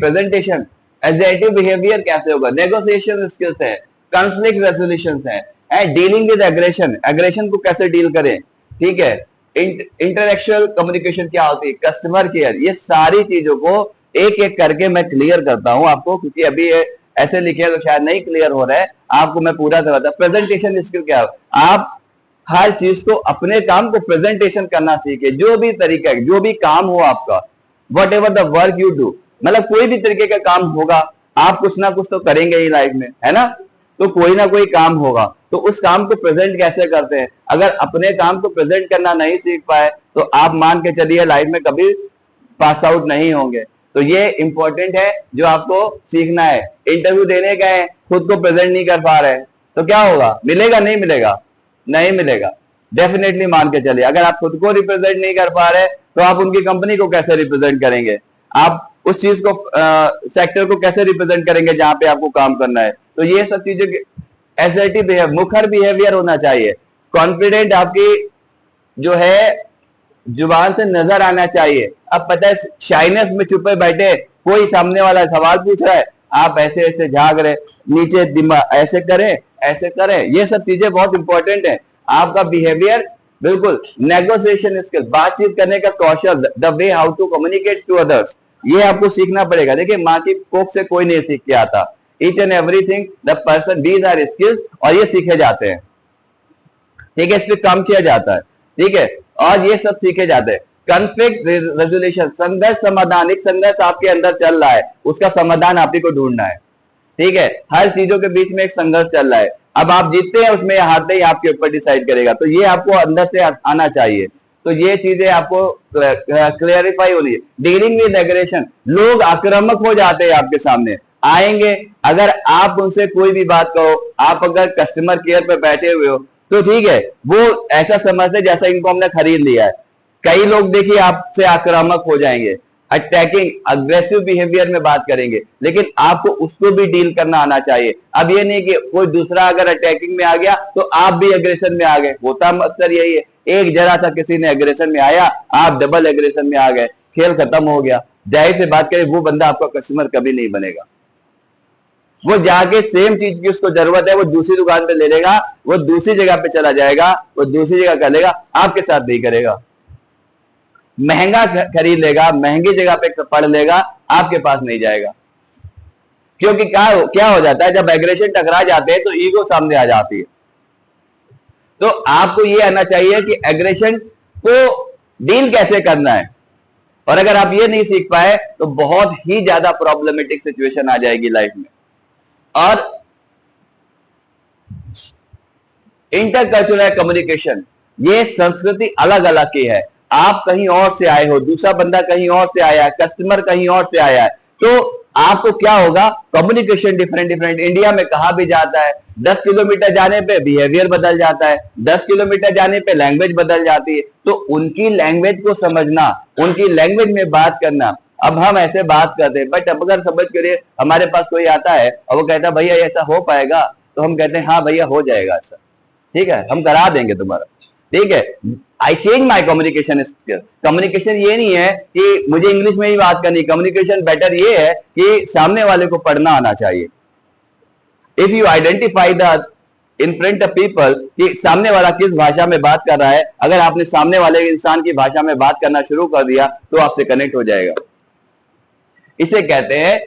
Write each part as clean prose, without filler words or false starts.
Presentation, executive behaviour कैसे होगा, negotiation skills है, कॉन्फ्लिक्ट रेजोल्यूशन है, डीलिंग विद एग्रेशन, एग्रेशन को कैसे डील करें, ठीक है, इंटरेक्चुअल कम्युनिकेशन क्या होती है, कस्टमर केयर, ये सारी चीजों को एक एक करके मैं क्लियर करता हूं आपको, क्योंकि अभी ऐसे लिखे तो शायद नहीं क्लियर हो रहा है आपको, मैं पूरा करवाता। प्रेजेंटेशन स्किल क्या है, आप हर चीज को, अपने काम को प्रेजेंटेशन करना सीखे, जो भी तरीका है, जो भी काम हो आपका, what ever the work you do, मतलब कोई भी तरीके का काम होगा, आप कुछ ना कुछ तो करेंगे ही लाइफ में, है ना, तो कोई ना कोई काम होगा, तो उस काम को प्रेजेंट कैसे करते हैं, अगर अपने काम को प्रेजेंट करना नहीं सीख पाए तो आप मान के चलिए लाइफ में कभी पास आउट नहीं होंगे। तो ये इंपॉर्टेंट है जो आपको सीखना है। इंटरव्यू देने गए, खुद को प्रेजेंट नहीं कर पा रहे तो क्या होगा, मिलेगा नहीं मिलेगा, नहीं मिलेगा, डेफिनेटली मान के चलिए। अगर आप खुद को रिप्रेजेंट नहीं कर पा रहे तो आप उनकी कंपनी को कैसे रिप्रेजेंट करेंगे, आप उस चीज को, सेक्टर को कैसे रिप्रेजेंट करेंगे जहां पे आपको काम करना है। तो ये सब चीजें, एसर्टिव बिहेवियर, मुखर बिहेवियर होना चाहिए, कॉन्फिडेंट आपकी जो है जुबान से नजर आना चाहिए। अब पता है शाइनेस में छुपे बैठे, कोई सामने वाला सवाल पूछ रहा है, आप ऐसे ऐसे झाग रहे, नीचे दिमाग ऐसे करें ऐसे करें, ये सब चीजें बहुत इंपॉर्टेंट है। आपका बिहेवियर बिल्कुल, नेगोशिएशन स्किल, बातचीत करने का कौशल, the way how to communicate to others, ये आपको सीखना पड़ेगा। देखिए माँ की कोख से कोई नहीं सीख के आता, each and everything the person, these are skills, और ये सीखे जाते हैं, ठीक है, इस पर काम किया जाता है, ठीक है, और ये सब सीखे जाते हैं। कॉन्फ्लिक्ट रेजोल्यूशन, संघर्ष समाधान, एक संघर्ष आपके अंदर चल रहा है, उसका समाधान आप ही को ढूंढना है, ठीक है, हर चीजों के बीच में एक संघर्ष चल रहा है, अब आप जीतते हैं उसमें या हारते ही आपके ऊपर डिसाइड करेगा, तो ये आपको अंदर से आना चाहिए। तो ये चीजें आपको क्लियरिफाई होनी है। डीलिंग विद एग्रेशन, लोग आक्रामक हो जाते हैं आपके सामने आएंगे, अगर आप उनसे कोई भी बात कहो, आप अगर कस्टमर केयर पे बैठे हुए हो तो ठीक है, वो ऐसा समझते जैसा इनको हमने खरीद लिया है। कई लोग देखिए आपसे आक्रामक हो जाएंगे, अटैकिंग, अग्रेसिव बिहेवियर में बात करेंगे, लेकिन आपको उसको भी डील करना आना चाहिए। अब ये नहीं कि कोई दूसरा अगर अटैकिंग में आ गया तो आप भी एग्रेशन में आ गए, होता अक्सर यही है, एक जरा सा किसी ने एग्रेशन में आया, आप डबल एग्रेशन में आ गए, खेल खत्म हो गया। जाहिर से बात करें, वो बंदा आपका कस्टमर कभी नहीं बनेगा। वो जाके सेम चीज की उसको जरूरत है, वो दूसरी दुकान पे ले लेगा, वो दूसरी जगह पे चला जाएगा, वो दूसरी जगह कर लेगा, आपके साथ नहीं करेगा। महंगा खरीद लेगा, महंगी जगह पे पढ़ लेगा, आपके पास नहीं जाएगा। क्योंकि क्या हो जाता है, जब एग्रेशन टकरा जाते हैं तो ईगो सामने आ जाती है। तो आपको ये आना चाहिए कि एग्रेशन को डील कैसे करना है, और अगर आप ये नहीं सीख पाए तो बहुत ही ज्यादा प्रॉब्लमेटिक सिचुएशन आ जाएगी लाइफ में। और इंटरकल्चरल कम्युनिकेशन, ये संस्कृति अलग अलग की है, आप कहीं और से आए हो, दूसरा बंदा कहीं और से आया है, कस्टमर कहीं और से आया है, तो आपको क्या होगा, कम्युनिकेशन डिफरेंट। इंडिया में कहा भी जाता है 10 किलोमीटर जाने पे बिहेवियर बदल जाता है, 10 किलोमीटर जाने पे लैंग्वेज बदल जाती है। तो उनकी लैंग्वेज को समझना, उनकी लैंग्वेज में बात करना। अब हम ऐसे बात करते हैं, बट अब अगर समझ करिए हमारे पास कोई आता है और वो कहता है भैया ऐसा हो पाएगा, तो हम कहते हैं हाँ भैया हो जाएगा ऐसा, ठीक है, हम करा देंगे तुम्हारा, ठीक है। I change my communication skill. Communication ये नहीं है कि मुझे इंग्लिश में ही बात करनी, कम्युनिकेशन बेटर ये है कि सामने वाले को पढ़ना आना चाहिए। If you identify the in front of people कि सामने वाला किस भाषा में बात कर रहा है, अगर आपने सामने वाले इंसान की भाषा में बात करना शुरू कर दिया तो आपसे कनेक्ट हो जाएगा। इसे कहते हैं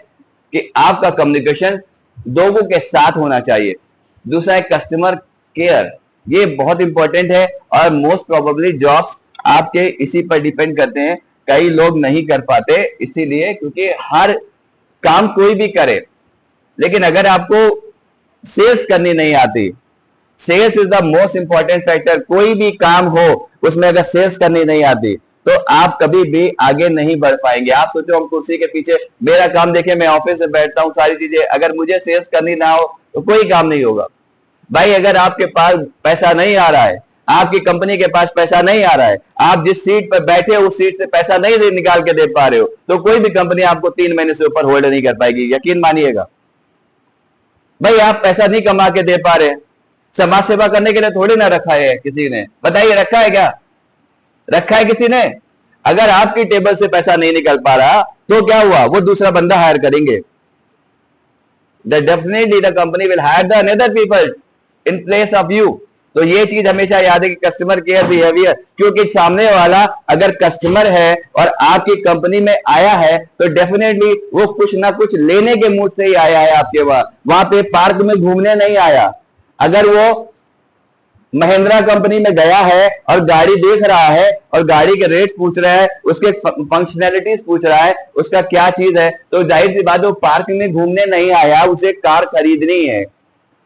कि आपका कम्युनिकेशन लोगों के साथ होना चाहिए। दूसरा है कस्टमर केयर, ये बहुत इंपॉर्टेंट है और मोस्ट प्रोबेबली जॉब्स आपके इसी पर डिपेंड करते हैं। कई लोग नहीं कर पाते इसीलिए क्योंकि हर काम कोई भी करे, लेकिन अगर आपको सेल्स करनी नहीं आती, sales is the most important factor. कोई भी काम हो उसमें अगर सेल्स करनी नहीं आती तो आप कभी भी आगे नहीं बढ़ पाएंगे। आप सोचो हम कुर्सी के पीछे, मेरा काम देखे, मैं ऑफिस में बैठता हूं, सारी चीजें, अगर मुझे सेल्स करनी ना हो तो कोई काम नहीं होगा। भाई अगर आपके पास पैसा नहीं आ रहा है, आपकी कंपनी के पास पैसा नहीं आ रहा है, आप जिस सीट पर बैठे हो उस सीट से पैसा नहीं निकाल के दे पा रहे हो, तो कोई भी कंपनी आपको 3 महीने से ऊपर होल्ड नहीं कर पाएगी, यकीन मानिएगा। भाई आप पैसा नहीं कमा के दे पा रहे, समाज सेवा करने के लिए थोड़ी ना रखा है किसी ने, बताइए रखा है क्या? रखा है किसी ने? अगर आपकी टेबल से पैसा नहीं निकल पा रहा तो क्या हुआ, वो दूसरा बंदा हायर करेंगे, definitely the company will hire the another people in place of you. तो ये चीज हमेशा याद है कि कस्टमर केयर बिहेवियर, क्योंकि सामने वाला अगर कस्टमर है और आपकी कंपनी में आया है तो डेफिनेटली वो कुछ ना कुछ लेने के मूड से ही आया है आपके वहां पे पार्क में घूमने नहीं आया। अगर वो महिंद्रा कंपनी में गया है और गाड़ी देख रहा है और गाड़ी के रेट्स पूछ रहा है, उसके फंक्शनैलिटीज पूछ रहा है, उसका क्या चीज है, तो जाहिर सी बात है वो पार्क में घूमने नहीं आया, उसे कार खरीदनी है।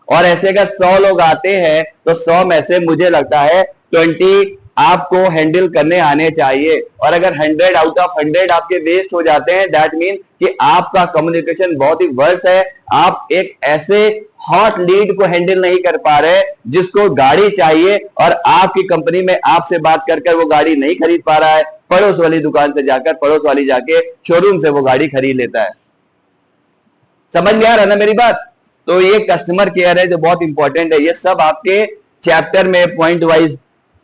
और ऐसे अगर 100 लोग आते हैं तो 100 में से मुझे लगता है 20 आपको हैंडल करने आने चाहिए। और अगर 100 आउट ऑफ 100 आपके वेस्ट हो जाते हैं, दैट मीन कि आपका कम्युनिकेशन बहुत ही वर्स है। आप एक ऐसे हॉट लीड को हैंडल नहीं कर पा रहे जिसको गाड़ी चाहिए और आपकी कंपनी में आपसे बात कर वो गाड़ी नहीं खरीद पा रहा है, पड़ोस वाली दुकान से जाकर, पड़ोस वाली जाके शोरूम से वो गाड़ी खरीद लेता है। समझ में आ रहा है ना मेरी बात? तो ये कस्टमर केयर है जो बहुत इंपॉर्टेंट है। ये सब आपके चैप्टर में पॉइंट वाइज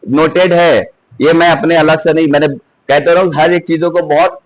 नोटेड है, ये मैं अपने अलग से नहीं, मैंने कहता रहा हूं हर एक चीजों को बहुत